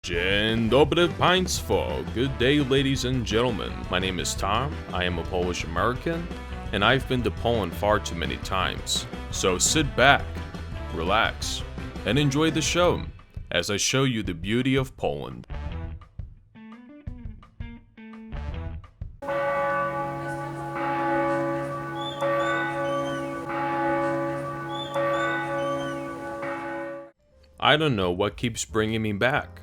Dzień dobry państwo. Good day, ladies and gentlemen. My name is Tom. I am a Polish American, and I've been to Poland far too many times. So sit back, relax, and enjoy the show as I show you the beauty of Poland. I don't know what keeps bringing me back.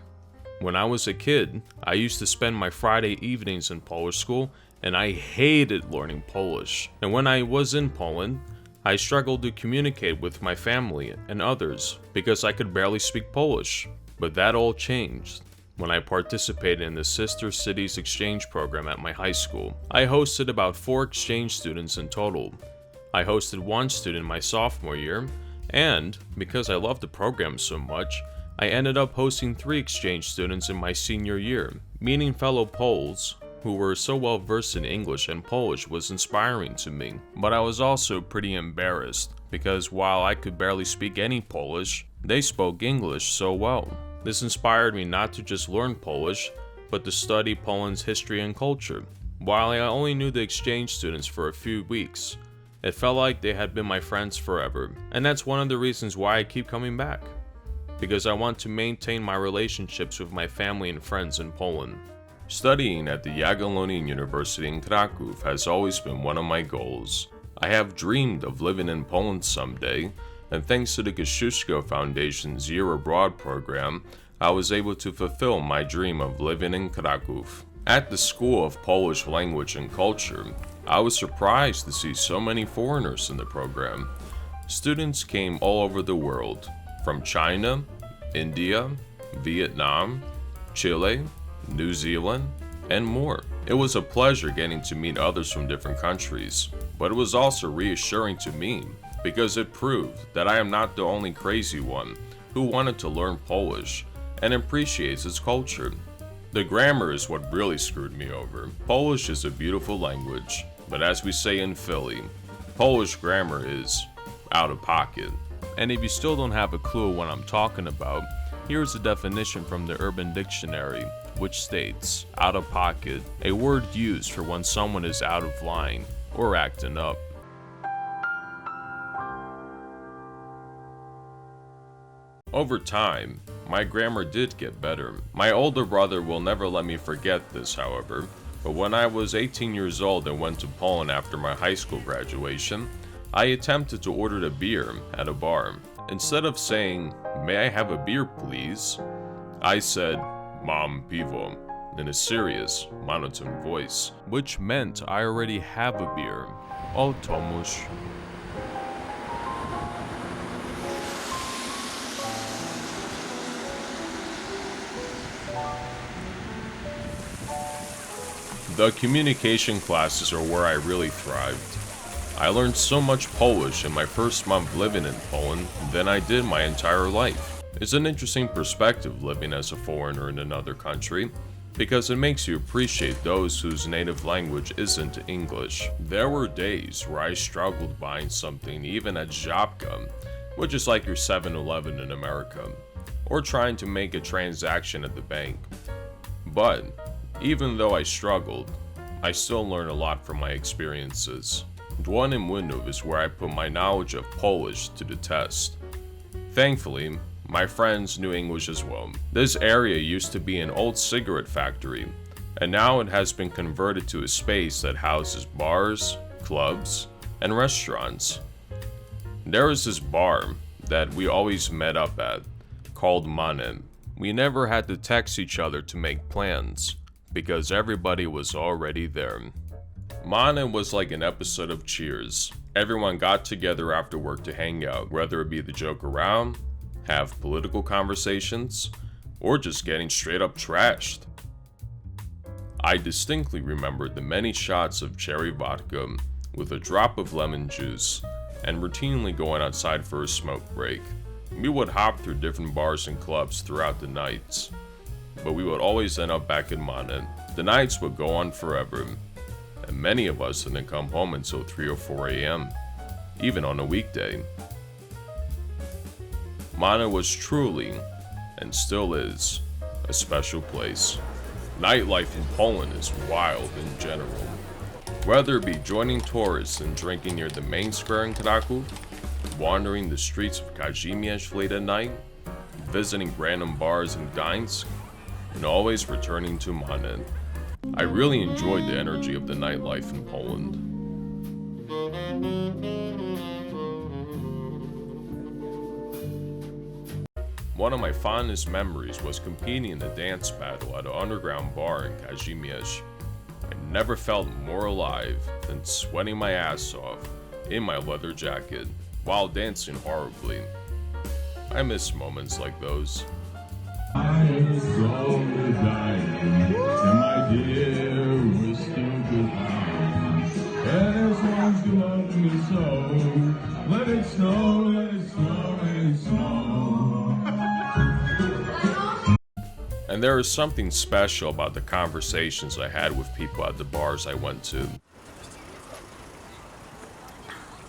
When I was a kid, I used to spend my Friday evenings in Polish school, and I hated learning Polish. And when I was in Poland, I struggled to communicate with my family and others because I could barely speak Polish. But that all changed when I participated in the Sister Cities exchange program at my high school. I hosted about 4 exchange students in total. I hosted one student my sophomore year, and because I loved the program so much, I ended up hosting 3 exchange students in my senior year. Meeting fellow Poles who were so well versed in English and Polish was inspiring to me, but I was also pretty embarrassed because while I could barely speak any Polish, they spoke English so well. This inspired me not to just learn Polish, but to study Poland's history and culture. While I only knew the exchange students for a few weeks, it felt like they had been my friends forever, and that's one of the reasons why I keep coming back. Because I want to maintain my relationships with my family and friends in Poland. Studying at the Jagiellonian University in Krakow has always been one of my goals. I have dreamed of living in Poland someday, and thanks to the Kosciuszko Foundation's Year Abroad program, I was able to fulfill my dream of living in Krakow. At the School of Polish Language and Culture, I was surprised to see so many foreigners in the program. Students came all over the world, from China, India, Vietnam, Chile, New Zealand, and more. It was a pleasure getting to meet others from different countries, but it was also reassuring to me because it proved that I am not the only crazy one who wanted to learn Polish and appreciates its culture. The grammar is what really screwed me over. Polish is a beautiful language, but as we say in Philly, Polish grammar is out of pocket. And if you still don't have a clue what I'm talking about, here's a definition from the Urban Dictionary, which states, out of pocket, a word used for when someone is out of line or acting up. Over time, my grammar did get better. My older brother will never let me forget this, however, but when I was 18 years old and went to Poland after my high school graduation, I attempted to order a beer at a bar. Instead of saying, "May I have a beer, please?" I said, "Mam piwo," in a serious, monotone voice, which meant I already have a beer. O Tomuś. The communication classes are where I really thrived. I learned so much Polish in my first month living in Poland than I did my entire life. It's an interesting perspective living as a foreigner in another country, because it makes you appreciate those whose native language isn't English. There were days where I struggled buying something even at Żabka, which is like your 7-Eleven in America, or trying to make a transaction at the bank. But even though I struggled, I still learned a lot from my experiences. Dłoń Winów is where I put my knowledge of Polish to the test. Thankfully, my friends knew English as well. This area used to be an old cigarette factory, and now it has been converted to a space that houses bars, clubs, and restaurants. There is this bar that we always met up at, called Mane. We never had to text each other to make plans, because everybody was already there. Mane was like an episode of Cheers. Everyone got together after work to hang out, whether it be to joke around, have political conversations, or just getting straight up trashed. I distinctly remember the many shots of cherry vodka with a drop of lemon juice, and routinely going outside for a smoke break. We would hop through different bars and clubs throughout the nights, but we would always end up back in Mane. The nights would go on forever, and many of us didn't come home until 3 or 4 a.m., even on a weekday. Mane was truly, and still is, a special place. Nightlife in Poland is wild in general. Whether it be joining tourists and drinking near the main square in Krakow, wandering the streets of Kazimierz late at night, visiting random bars in Gdańsk, and always returning to Manet. I really enjoyed the energy of the nightlife in Poland. One of my fondest memories was competing in a dance battle at an underground bar in Kazimierz. I never felt more alive than sweating my ass off in my leather jacket while dancing horribly. I miss moments like those. I was only dying, and my dear was still goodbye. And as long as you love me so, let it snow, let it snow, let it snow. And there is something special about the conversations I had with people at the bars I went to.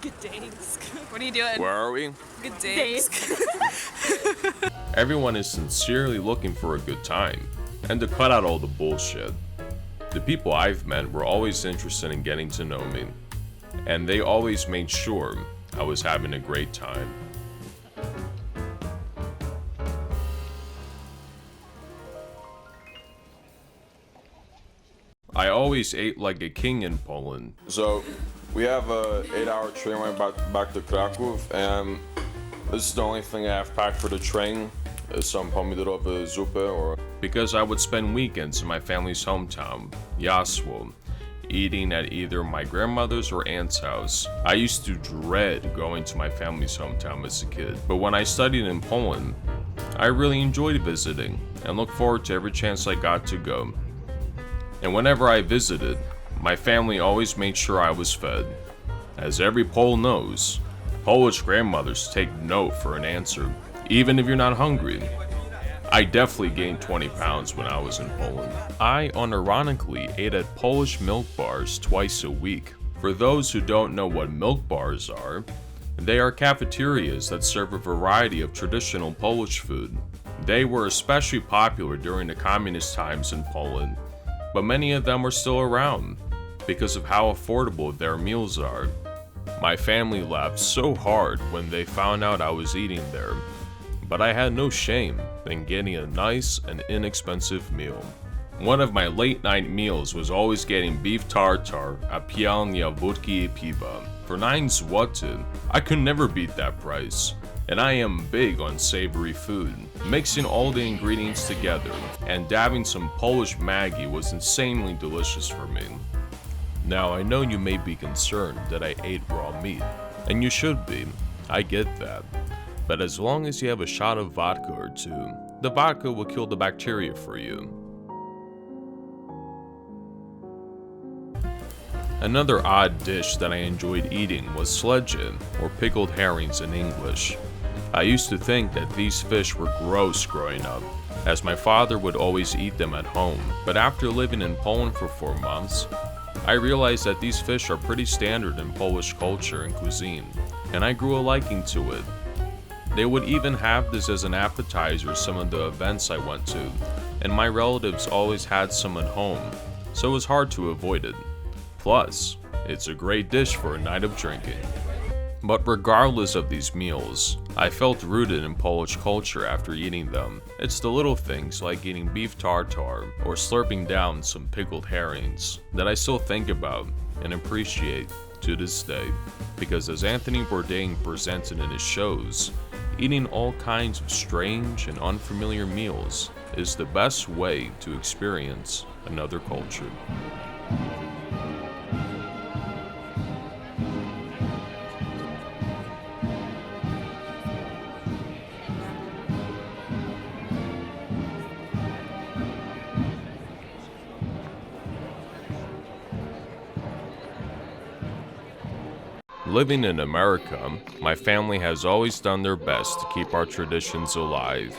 Good days. What are you doing? Where are we? Good days. Everyone is sincerely looking for a good time, and to cut out all the bullshit. The people I've met were always interested in getting to know me, and they always made sure I was having a great time. I always ate like a king in Poland. So we have a 8-hour train ride back to Krakow, and this is the only thing I have packed for the train. Is some pomidorowe zupe or... Because I would spend weekends in my family's hometown, Jasło, eating at either my grandmother's or aunt's house. I used to dread going to my family's hometown as a kid, but when I studied in Poland, I really enjoyed visiting and looked forward to every chance I got to go. And whenever I visited, my family always made sure I was fed. As every Pole knows, Polish grandmothers take no for an answer, even if you're not hungry. I definitely gained 20 pounds when I was in Poland. I unironically ate at Polish milk bars twice a week. For those who don't know what milk bars are, they are cafeterias that serve a variety of traditional Polish food. They were especially popular during the communist times in Poland, but many of them are still around because of how affordable their meals are. My family laughed so hard when they found out I was eating there, but I had no shame in getting a nice and inexpensive meal. One of my late night meals was always getting beef tartare at Pijalnia Wódki i Piwa. For 9 złoty, I could never beat that price. And I am big on savory food. Mixing all the ingredients together and dabbing some Polish Maggi was insanely delicious for me. Now I know you may be concerned that I ate raw meat, and you should be, I get that. But as long as you have a shot of vodka or two, the vodka will kill the bacteria for you. Another odd dish that I enjoyed eating was sledge, or pickled herrings in English. I used to think that these fish were gross growing up, as my father would always eat them at home. But after living in Poland for 4 months, I realized that these fish are pretty standard in Polish culture and cuisine, and I grew a liking to it. They would even have this as an appetizer at some of the events I went to, and my relatives always had some at home, so it was hard to avoid it. Plus, it's a great dish for a night of drinking. But regardless of these meals, I felt rooted in Polish culture after eating them. It's the little things like eating beef tartare or slurping down some pickled herrings that I still think about and appreciate to this day. Because as Anthony Bourdain presented in his shows, eating all kinds of strange and unfamiliar meals is the best way to experience another culture. Living in America, my family has always done their best to keep our traditions alive.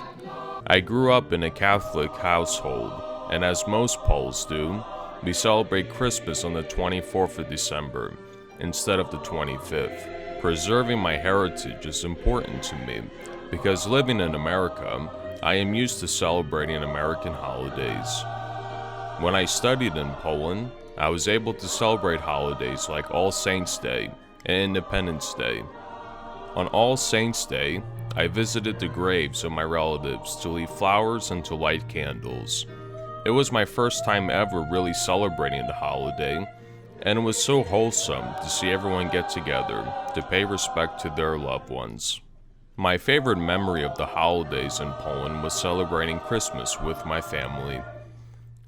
I grew up in a Catholic household, and as most Poles do, we celebrate Christmas on the 24th of December instead of the 25th. Preserving my heritage is important to me because living in America, I am used to celebrating American holidays. When I studied in Poland, I was able to celebrate holidays like All Saints' Day and Independence Day. On All Saints' Day, I visited the graves of my relatives to leave flowers and to light candles. It was my first time ever really celebrating the holiday, and it was so wholesome to see everyone get together to pay respect to their loved ones. My favorite memory of the holidays in Poland was celebrating Christmas with my family.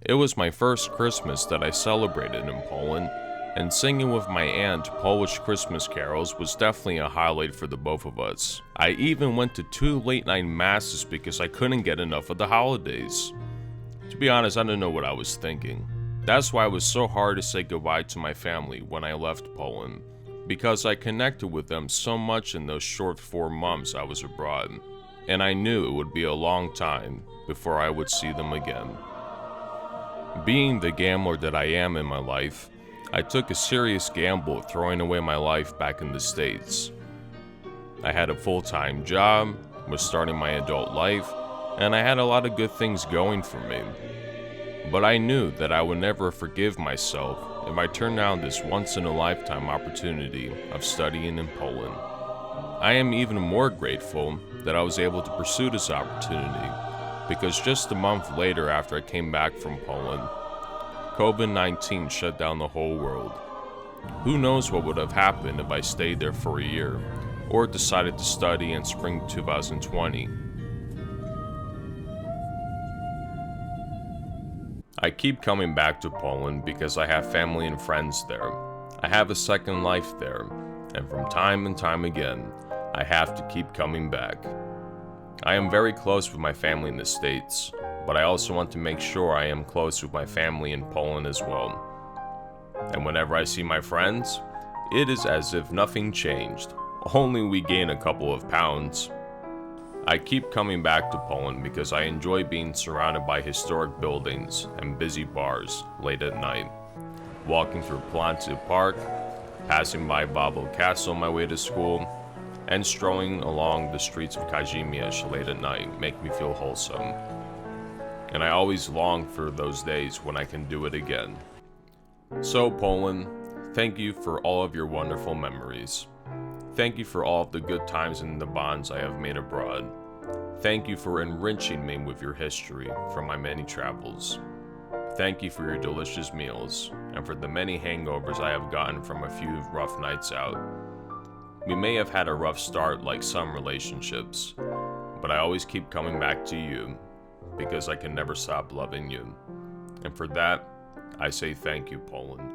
It was my first Christmas that I celebrated in Poland, and singing with my aunt Polish Christmas carols was definitely a highlight for the both of us. I even went to 2 late-night masses because I couldn't get enough of the holidays. To be honest, I don't know what I was thinking. That's why it was so hard to say goodbye to my family when I left Poland, because I connected with them so much in those short 4 months I was abroad, and I knew it would be a long time before I would see them again. Being the gambler that I am in my life, I took a serious gamble throwing away my life back in the States. I had a full-time job, was starting my adult life, and I had a lot of good things going for me. But I knew that I would never forgive myself if I turned down this once-in-a-lifetime opportunity of studying in Poland. I am even more grateful that I was able to pursue this opportunity, because just a month later after I came back from Poland, COVID-19 shut down the whole world. Who knows what would have happened if I stayed there for a year, or decided to study in spring 2020. I keep coming back to Poland because I have family and friends there. I have a second life there, and from time and time again, I have to keep coming back. I am very close with my family in the States, but I also want to make sure I am close with my family in Poland as well. And whenever I see my friends, it is as if nothing changed, only we gain a couple of pounds. I keep coming back to Poland because I enjoy being surrounded by historic buildings and busy bars late at night. Walking through Planty Park, passing by Wawel Castle on my way to school, and strolling along the streets of Kazimierz late at night make me feel wholesome. And I always long for those days when I can do it again. So Poland, thank you for all of your wonderful memories. Thank you for all of the good times and the bonds I have made abroad. Thank you for enriching me with your history from my many travels. Thank you for your delicious meals and for the many hangovers I have gotten from a few rough nights out. We may have had a rough start like some relationships, but I always keep coming back to you because I can never stop loving you. And for that, I say thank you, Poland.